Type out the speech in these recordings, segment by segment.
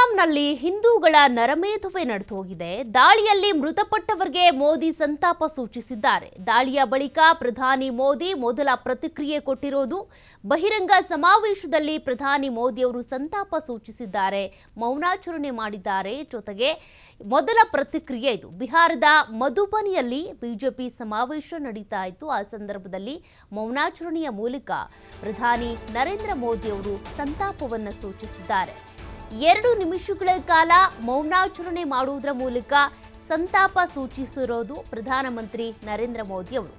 ಪಹಲ್ಗಾಮ್ನಲ್ಲಿ ಹಿಂದೂಗಳ ನರಮೇಧವೇ ನಡೆದು ಹೋಗಿದೆ. ದಾಳಿಯಲ್ಲಿ ಮೃತಪಟ್ಟವರಿಗೆ ಮೋದಿ ಸಂತಾಪ ಸೂಚಿಸಿದ್ದಾರೆ. ದಾಳಿಯ ಬಳಿಕ ಪ್ರಧಾನಿ ಮೋದಿ ಮೊದಲ ಪ್ರತಿಕ್ರಿಯೆ ಕೊಟ್ಟಿರೋದು. ಬಹಿರಂಗ ಸಮಾವೇಶದಲ್ಲಿ ಪ್ರಧಾನಿ ಮೋದಿ ಅವರು ಸಂತಾಪ ಸೂಚಿಸಿದ್ದಾರೆ, ಮೌನಾಚರಣೆ ಮಾಡಿದ್ದಾರೆ. ಜೊತೆಗೆ ಮೊದಲ ಪ್ರತಿಕ್ರಿಯೆ ಇದು. ಬಿಹಾರದ ಮಧುಬನಿಯಲ್ಲಿ ಬಿಜೆಪಿ ಸಮಾವೇಶ ನಡೀತಾ ಇತ್ತು. ಆ ಸಂದರ್ಭದಲ್ಲಿ ಮೌನಾಚರಣೆಯ ಮೂಲಕ ಪ್ರಧಾನಿ ನರೇಂದ್ರ ಮೋದಿ ಅವರು ಸಂತಾಪವನ್ನು ಸೂಚಿಸಿದ್ದಾರೆ. 2 ನಿಮಿಷಗಳ ಕಾಲ ಮೌನಾಚರಣೆ ಮಾಡುವುದರ ಮೂಲಕ ಸಂತಾಪ ಸೂಚಿಸಿರೋದು ಪ್ರಧಾನಮಂತ್ರಿ ನರೇಂದ್ರ ಮೋದಿ ಅವರು.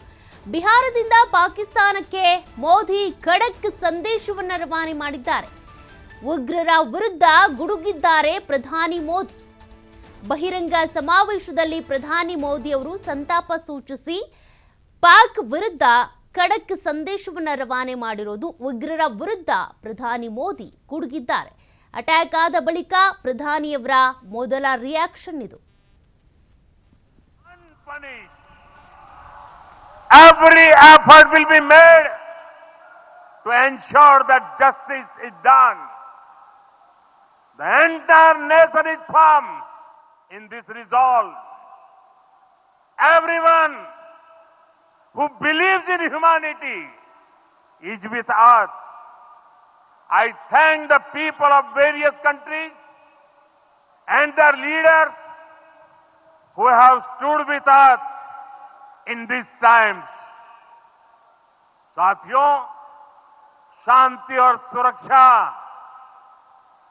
ಬಿಹಾರದಿಂದ ಪಾಕಿಸ್ತಾನಕ್ಕೆ ಮೋದಿ ಖಡಕ್ ಸಂದೇಶವನ್ನು ರವಾನೆ ಮಾಡಿದ್ದಾರೆ. ಉಗ್ರರ ವಿರುದ್ಧ ಗುಡುಗಿದ್ದಾರೆ ಪ್ರಧಾನಿ ಮೋದಿ. ಬಹಿರಂಗ ಸಮಾವೇಶದಲ್ಲಿ ಪ್ರಧಾನಿ ಮೋದಿ ಅವರು ಸಂತಾಪ ಸೂಚಿಸಿ ಪಾಕ್ ವಿರುದ್ಧ ಖಡಕ್ ಸಂದೇಶವನ್ನು ರವಾನೆ ಮಾಡಿರೋದು. ಉಗ್ರರ ವಿರುದ್ಧ ಪ್ರಧಾನಿ ಮೋದಿ ಗುಡುಗಿದ್ದಾರೆ. ಅಟ್ಯಾಕ್ ಆದ ಬಳಿಕ ಪ್ರಧಾನಿಯವರ ಮೊದಲ ರಿಯಾಕ್ಷನ್ ಇದು. Every effort will be made to ensure that justice is done. The entire nation is firm in this resolve. Everyone who believes in humanity is with us. I thank the people of various countries and their leaders who have stood with us in these times. साथियों, शांति और सुरक्षा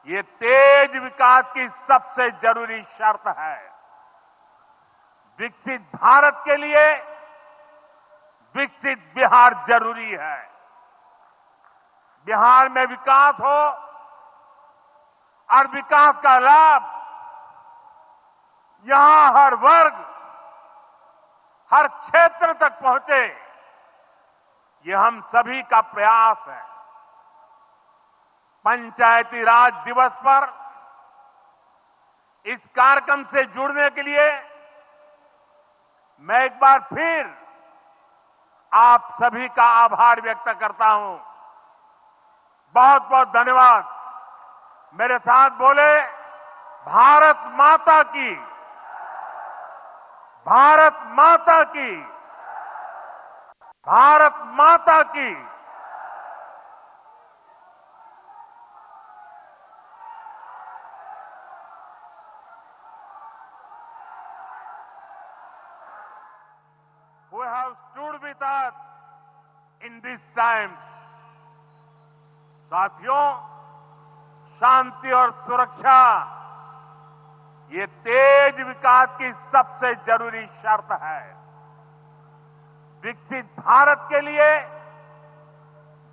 ये तेज विकास की सबसे जरूरी शर्त है. विकसित भारत के लिए विकसित बिहार जरूरी है. बिहार में विकास हो और विकास का लाभ यहां हर वर्ग, हर क्षेत्र तक पहुंचे, ये हम सभी का प्रयास है. पंचायती राज दिवस पर इस कार्यक्रम से जुड़ने के लिए मैं एक बार फिर आप सभी का आभार व्यक्त करता हूं. बहुत बहुत धन्यवाद. मेरे साथ बोले, भारत माता की, भारत माता की, भारत माता की. Who have stood with us in these times. साथियों, शांति और सुरक्षा ये तेज विकास की सबसे जरूरी शर्त है. विकसित भारत के लिए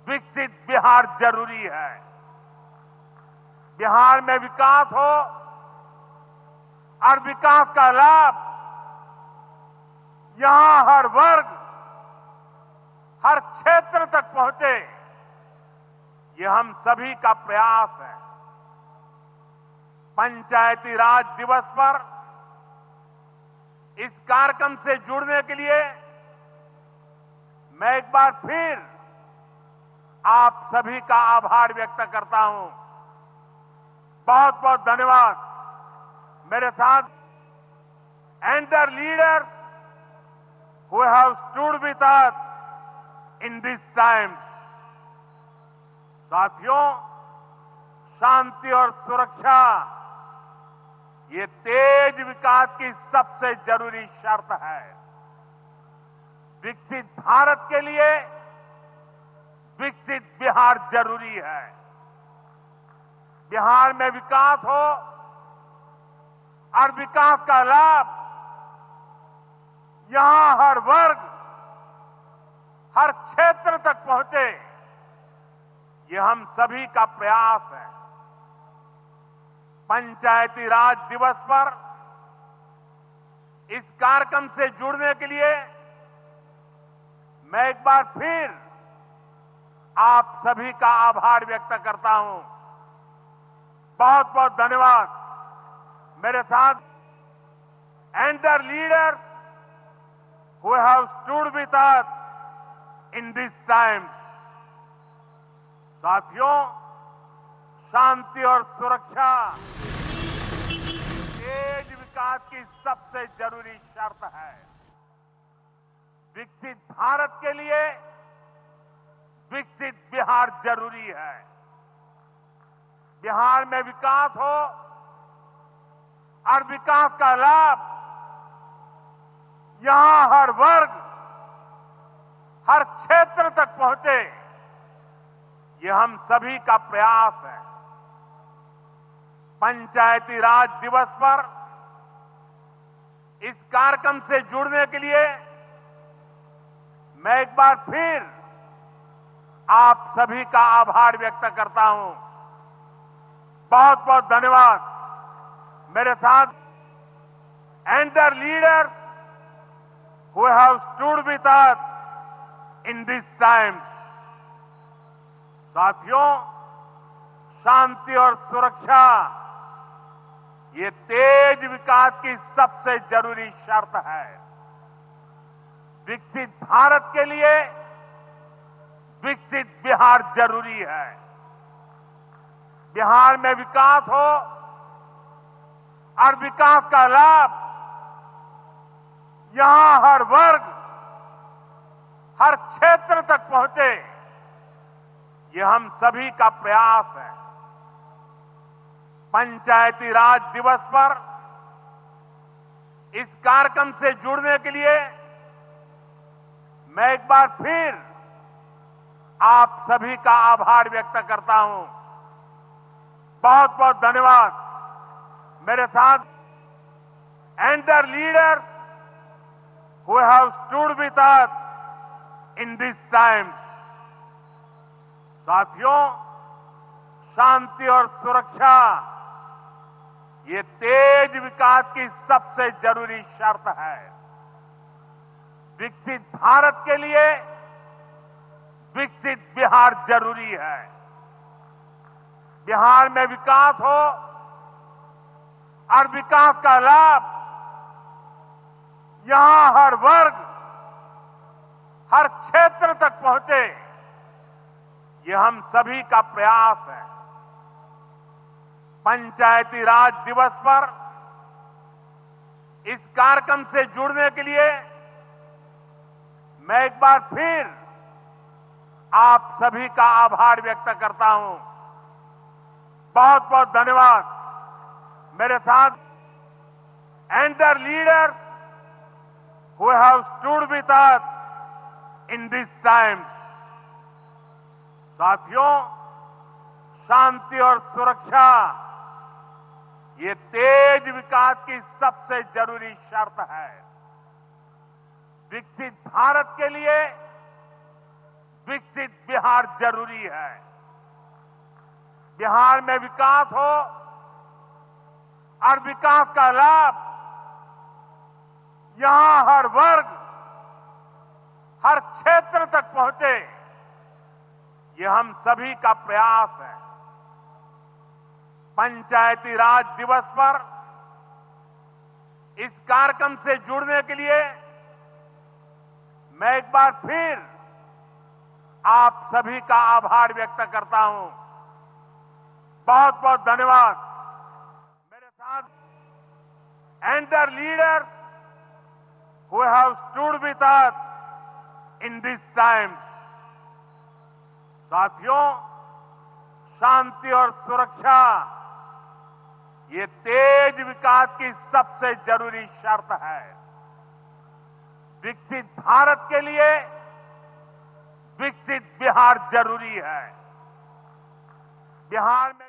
विकसित बिहार जरूरी है. बिहार में विकास हो और विकास का लाभ यहां हर वर्ग, हर क्षेत्र तक पहुंचे, ये हम सभी का प्रयास है. पंचायती राज दिवस पर इस कार्यक्रम से जुड़ने के लिए मैं एक बार फिर आप सभी का आभार व्यक्त करता हूं. बहुत बहुत धन्यवाद. मेरे साथ and their leaders who have stood with us in these times. साथियों, शांति और सुरक्षा ये तेज विकास की सबसे जरूरी शर्त है. विकसित भारत के लिए विकसित बिहार जरूरी है. बिहार में विकास हो और विकास का लाभ यहां हर वर्ग, हर क्षेत्र तक पहुंचे, ये हम सभी का प्रयास है. पंचायती राज दिवस पर इस कार्यक्रम से जुड़ने के लिए मैं एक बार फिर आप सभी का आभार व्यक्त करता हूं. बहुत बहुत धन्यवाद. मेरे साथ and their leaders who have stood with us in these times. साथियों, शांति और सुरक्षा विकास की सबसे जरूरी शर्त है। विकसित भारत के लिए विकसित बिहार जरूरी है। बिहार में विकास हो और विकास का लाभ यहां हर वर्ग, हर क्षेत्र तक पहुंचे, ये हम सभी का प्रयास है। पंचायती राज दिवस पर इस कार्यक्रम से जुड़ने के लिए मैं एक बार फिर आप सभी का आभार व्यक्त करता हूं। बहुत बहुत धन्यवाद। मेरे साथ and the leaders who have stood with us in this times. साथियों, शांति और सुरक्षा ये तेज विकास की सबसे जरूरी शर्त है। विकसित भारत के लिए विकसित बिहार जरूरी है। बिहार में विकास हो और विकास का लाभ यहां हर वर्ग, हर क्षेत्र तक पहुंचे, ये हम सभी का प्रयास है। पंचायती राज दिवस पर इस कार्यक्रम से जुड़ने के लिए मैं एक बार फिर आप सभी का आभार व्यक्त करता हूं। बहुत बहुत धन्यवाद। मेरे साथ and the leaders who have stood with us in this times. साथियों, शांति और सुरक्षा ये तेज विकास की सबसे जरूरी शर्त है। विकसित भारत के लिए विकसित बिहार जरूरी है। बिहार में विकास हो और विकास का लाभ यहां हर वर्ग, हर क्षेत्र तक पहुंचे, ये हम सभी का प्रयास है। पंचायती राज दिवस पर इस कार्यक्रम से जुड़ने के लिए मैं एक बार फिर आप सभी का आभार व्यक्त करता हूं। बहुत बहुत धन्यवाद। मेरे साथ and the leaders who have stood with us in this times. साथियों, शांति और सुरक्षा ये तेज विकास की सबसे जरूरी शर्त है। विकसित भारत के लिए विकसित बिहार जरूरी है। बिहार में विकास हो और विकास का लाभ यहां हर वर्ग, हर क्षेत्र तक पहुंचे, ये हम सभी का प्रयास है। पंचायती राज दिवस पर इस कार्यक्रम से जुड़ने के लिए मैं एक बार फिर आप सभी का आभार व्यक्त करता हूं। बहुत बहुत धन्यवाद। मेरे साथ and the leaders who have stood with us in this times. साथियों, शांति और सुरक्षा ये तेज विकास की सबसे जरूरी शर्त है। विकसित भारत के लिए विकसित बिहार जरूरी है। बिहार में